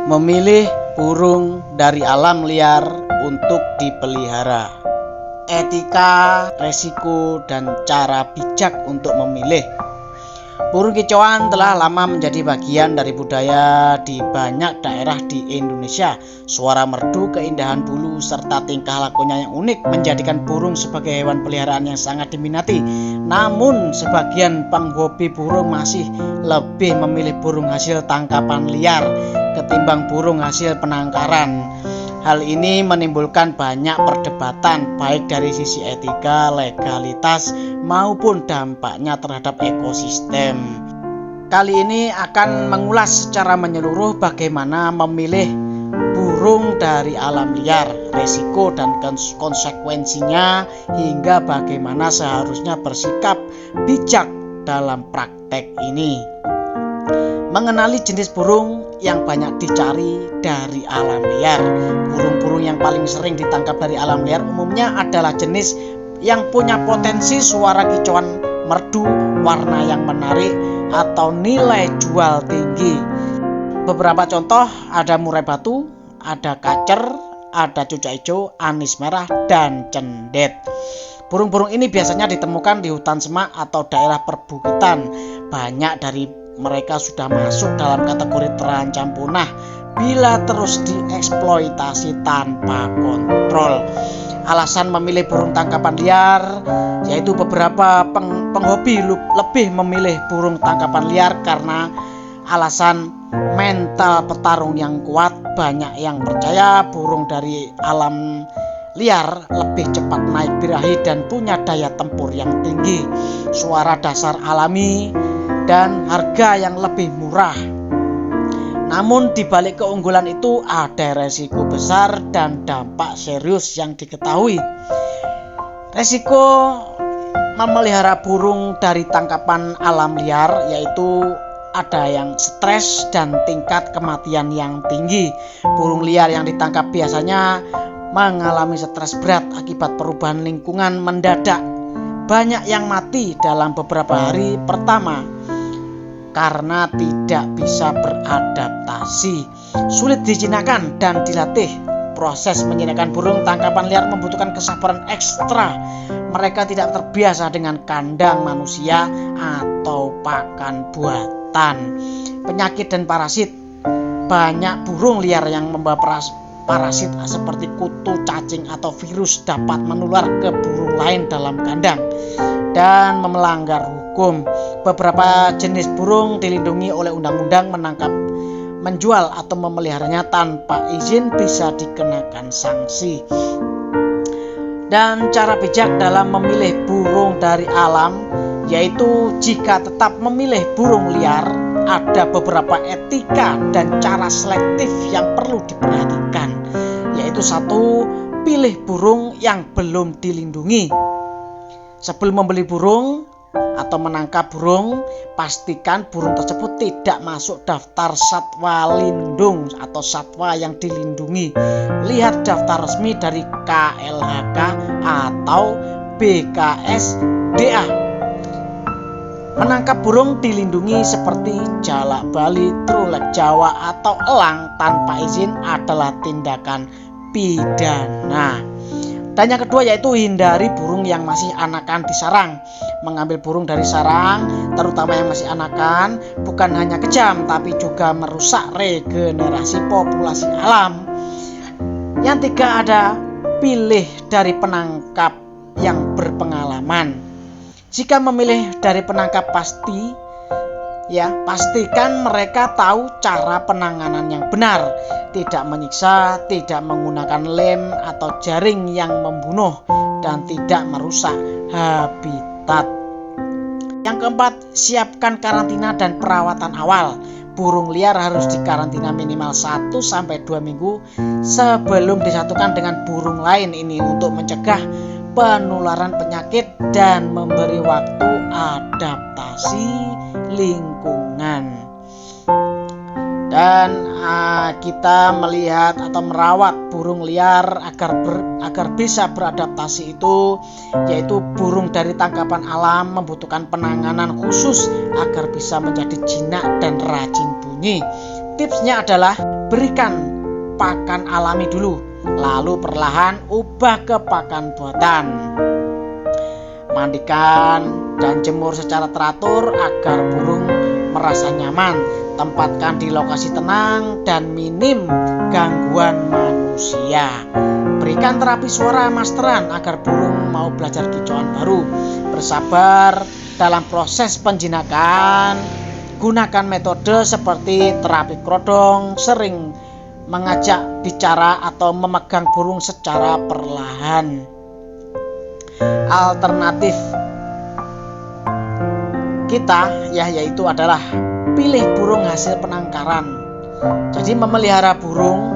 Memilih burung dari alam liar untuk dipelihara. Etika, resiko, dan cara bijak untuk memilih. Burung kicauan telah lama menjadi bagian dari budaya di banyak daerah di Indonesia. Suara merdu, keindahan bulu, serta tingkah lakunya yang unik menjadikan burung sebagai hewan peliharaan yang sangat diminati. Namun, sebagian penghobi burung masih lebih memilih burung hasil tangkapan liar ketimbang burung hasil penangkaran. Hal ini menimbulkan banyak perdebatan baik dari sisi etika, legalitas, maupun dampaknya terhadap ekosistem. Kali ini akan mengulas secara menyeluruh bagaimana memilih burung dari alam liar, resiko dan konsekuensinya, hingga bagaimana seharusnya bersikap bijak dalam praktek ini. Mengenali jenis burung yang banyak dicari dari alam liar. Burung-burung yang paling sering ditangkap dari alam liar umumnya adalah jenis yang punya potensi suara kicauan merdu, warna yang menarik, atau nilai jual tinggi. Beberapa contoh ada murai batu, ada kacer, ada cucak hijau, anis merah, dan cendet. Burung-burung ini biasanya ditemukan di hutan semak atau daerah perbukitan. Banyak dari mereka sudah masuk dalam kategori terancam punah bila terus dieksploitasi tanpa kontrol. Alasan memilih burung tangkapan liar yaitu beberapa penghobi lebih memilih burung tangkapan liar karena alasan mental petarung yang kuat. Banyak yang percaya burung dari alam liar lebih cepat naik birahi dan punya daya tempur yang tinggi, suara dasar alami, dan harga yang lebih murah. Namun di balik keunggulan itu ada resiko besar dan dampak serius yang diketahui. Resiko memelihara burung dari tangkapan alam liar yaitu ada yang stres dan tingkat kematian yang tinggi. Burung liar yang ditangkap biasanya mengalami stres berat akibat perubahan lingkungan mendadak. Banyak yang mati dalam beberapa hari pertama karena tidak bisa beradaptasi, sulit dijinakkan dan dilatih. Proses menjinakkan burung tangkapan liar membutuhkan kesabaran ekstra. Mereka tidak terbiasa dengan kandang manusia atau pakan buatan. Penyakit dan parasit. Banyak burung liar yang membawa parasit seperti kutu, cacing, atau virus dapat menular ke burung lain dalam kandang dan melanggar hukum. Beberapa jenis burung dilindungi oleh undang-undang. Menjual atau memeliharanya tanpa izin bisa dikenakan sanksi. Dan cara bijak dalam memilih burung dari alam yaitu jika tetap memilih burung liar, ada beberapa etika dan cara selektif yang perlu diperhatikan, yaitu 1. Pilih burung yang belum dilindungi. Sebelum membeli burung atau menangkap burung, pastikan burung tersebut tidak masuk daftar satwa lindung atau satwa yang dilindungi. Lihat daftar resmi dari KLHK atau BKSDA. Menangkap burung dilindungi seperti jalak Bali, trulek Jawa, atau elang tanpa izin adalah tindakan pidana. Dan yang kedua yaitu hindari burung yang masih anakan di sarang. Mengambil burung dari sarang, terutama yang masih anakan, bukan hanya kejam tapi juga merusak regenerasi populasi alam. Yang 3 ada pilih dari penangkap yang berpengalaman. Jika memilih dari penangkap pastikan mereka tahu cara penanganan yang benar, tidak menyiksa, tidak menggunakan lem atau jaring yang membunuh, dan tidak merusak habitat. Yang keempat, siapkan karantina dan perawatan awal. Burung liar harus dikarantina minimal 1-2 minggu sebelum disatukan dengan burung lain ini untuk mencegah penularan penyakit dan memberi waktu adaptasi lingkungan. Dan kita melihat atau merawat burung liar agar bisa beradaptasi itu, yaitu burung dari tangkapan alam membutuhkan penanganan khusus agar bisa menjadi jinak dan rajin bunyi. Tipsnya adalah berikan pakan alami dulu, lalu perlahan ubah ke pakan buatan. Mandikan dan jemur secara teratur agar burung merasa nyaman. Tempatkan di lokasi tenang dan minim gangguan manusia. Berikan terapi suara masteran agar burung mau belajar kicauan baru. Bersabar dalam proses penjinakan. Gunakan metode seperti terapi kerodong, sering mengajak bicara atau memegang burung secara perlahan. Alternatif kita yaitu adalah pilih burung hasil penangkaran. Jadi memelihara burung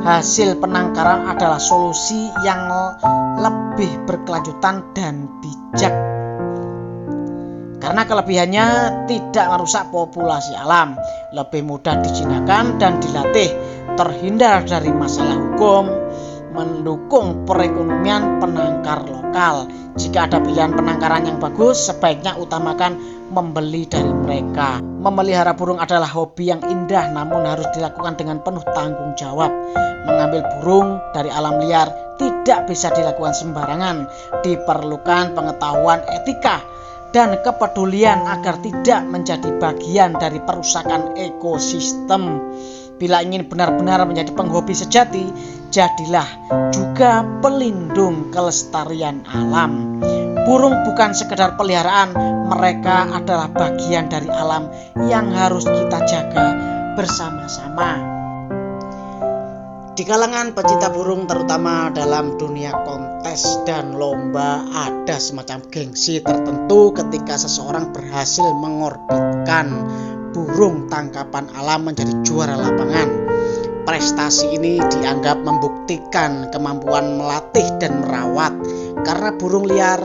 hasil penangkaran adalah solusi yang lebih berkelanjutan dan bijak. Karena kelebihannya tidak merusak populasi alam, lebih mudah dijinakkan dan dilatih, terhindar dari masalah hukum, mendukung perekonomian penangkar lokal. Jika ada pilihan penangkaran yang bagus, sebaiknya utamakan membeli dari mereka. Memelihara burung adalah hobi yang indah, namun harus dilakukan dengan penuh tanggung jawab. Mengambil burung dari alam liar tidak bisa dilakukan sembarangan. Diperlukan pengetahuan etika dan kepedulian agar tidak menjadi bagian dari perusakan ekosistem. Bila ingin benar-benar menjadi penghobi sejati, jadilah juga pelindung kelestarian alam. Burung bukan sekedar peliharaan, mereka adalah bagian dari alam yang harus kita jaga bersama-sama. Di kalangan pecinta burung, terutama dalam dunia kontes dan lomba, ada semacam gengsi tertentu ketika seseorang berhasil mengorbitkan burung tangkapan alam menjadi juara lapangan. Prestasi ini dianggap membuktikan kemampuan melatih dan merawat, karena burung liar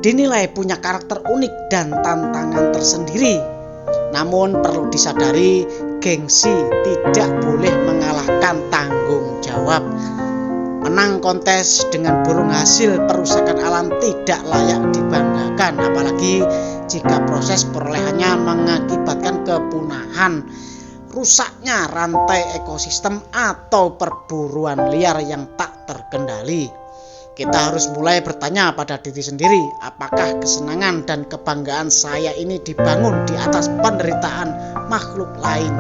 dinilai punya karakter unik dan tantangan tersendiri. Namun perlu disadari, gengsi tidak boleh mengalahkan tanggung jawab. Menang kontes dengan burung hasil perusakan alam tidak layak dibanggakan, apalagi jika proses perolehannya mengakibatkan kepunahan, rusaknya rantai ekosistem atau perburuan liar yang tak terkendali. Kita harus mulai bertanya pada diri sendiri, apakah kesenangan dan kebanggaan saya ini dibangun di atas penderitaan makhluk lain?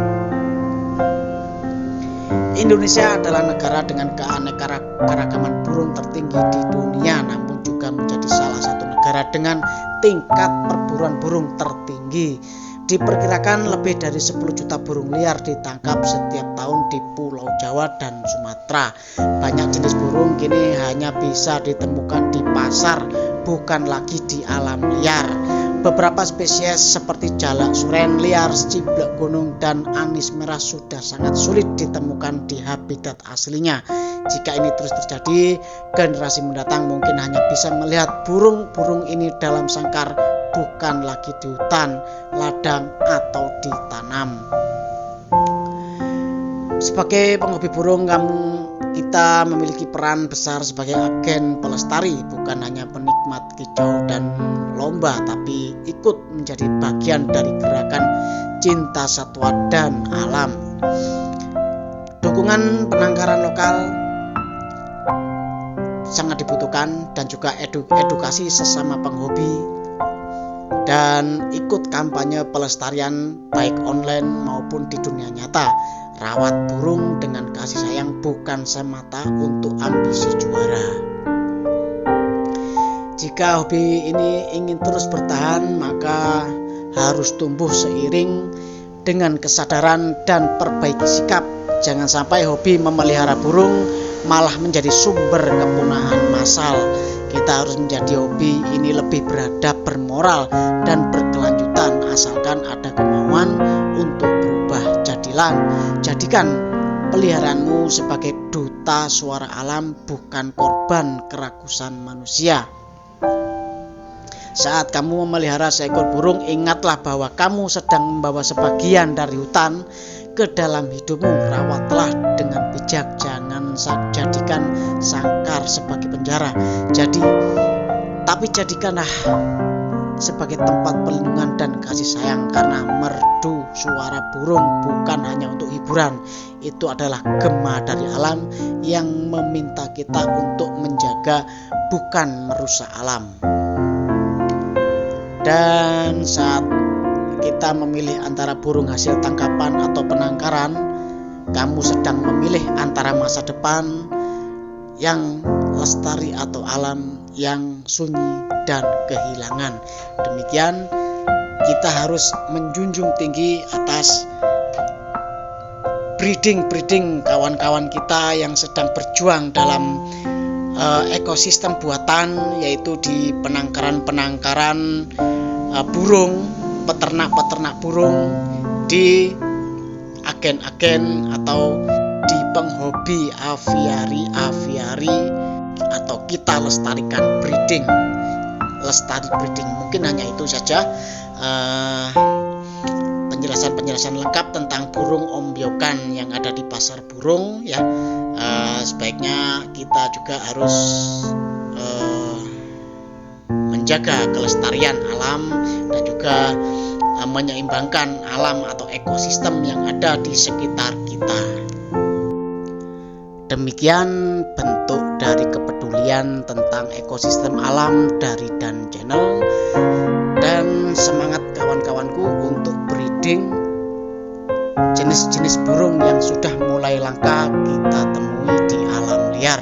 Indonesia adalah negara dengan keanekaragaman burung tertinggi di dunia, namun juga menjadi salah satu negara dengan tingkat perburuan burung tertinggi. Diperkirakan lebih dari 10 juta burung liar ditangkap setiap tahun di Pulau Jawa dan Sumatera. Banyak jenis burung kini hanya bisa ditemukan di pasar, bukan lagi di alam liar. Beberapa spesies seperti jalak suren liar, ciblak gunung, dan anis merah sudah sangat sulit ditemukan di habitat aslinya. Jika ini terus terjadi, generasi mendatang mungkin hanya bisa melihat burung-burung ini dalam sangkar, bukan lagi di hutan, ladang, atau di tanam. Sebagai penghobi burung, kita memiliki peran besar sebagai agen pelestari, bukan hanya penikmat kicau dan lomba, tapi ikut menjadi bagian dari gerakan cinta satwa dan alam. Dukungan penangkaran lokal sangat dibutuhkan, dan juga edukasi sesama penghobi, dan ikut kampanye pelestarian baik online maupun di dunia nyata. Rawat burung dengan kasih sayang, bukan semata untuk ambisi juara. Jika hobi ini ingin terus bertahan, maka harus tumbuh seiring dengan kesadaran dan perbaiki sikap. Jangan sampai hobi memelihara burung malah menjadi sumber kepunahan massal. Kita harus menjadi hobi ini lebih beradab, bermoral, dan berkelanjutan, asalkan ada kemauan untuk berubah. Jadikan peliharaanmu sebagai duta suara alam, bukan korban kerakusan manusia. Saat kamu memelihara seekor burung, ingatlah bahwa kamu sedang membawa sebagian dari hutan ke dalam hidupmu. Rawatlah dengan bijak, jangan jadikan sangkar sebagai penjara. Tapi jadikanlah sebagai tempat perlindungan dan kasih sayang, karena merdu suara burung bukan hanya untuk hiburan, itu adalah gema dari alam yang meminta kita untuk menjaga, bukan merusak alam. Dan saat kita memilih antara burung hasil tangkapan atau penangkaran, kamu sedang memilih antara masa depan yang lestari atau alam yang sunyi dan kehilangan. Demikian kita harus menjunjung tinggi atas breeding kawan-kawan kita yang sedang berjuang dalam ekosistem buatan, yaitu di penangkaran burung, peternak burung, di agen-agen atau di penghobi aviari, atau kita lestarikan breeding. Mungkin hanya itu saja penjelasan lengkap tentang burung ombyokan yang ada di pasar burung ya. Sebaiknya kita juga harus menjaga kelestarian alam dan juga menyeimbangkan alam atau ekosistem yang ada di sekitar kita. Demikian bentuk dari kepedulian tentang ekosistem alam dari Dan Channel, dan semangat kawan-kawanku untuk breeding jenis-jenis burung yang sudah mulai langka kita temui di alam liar.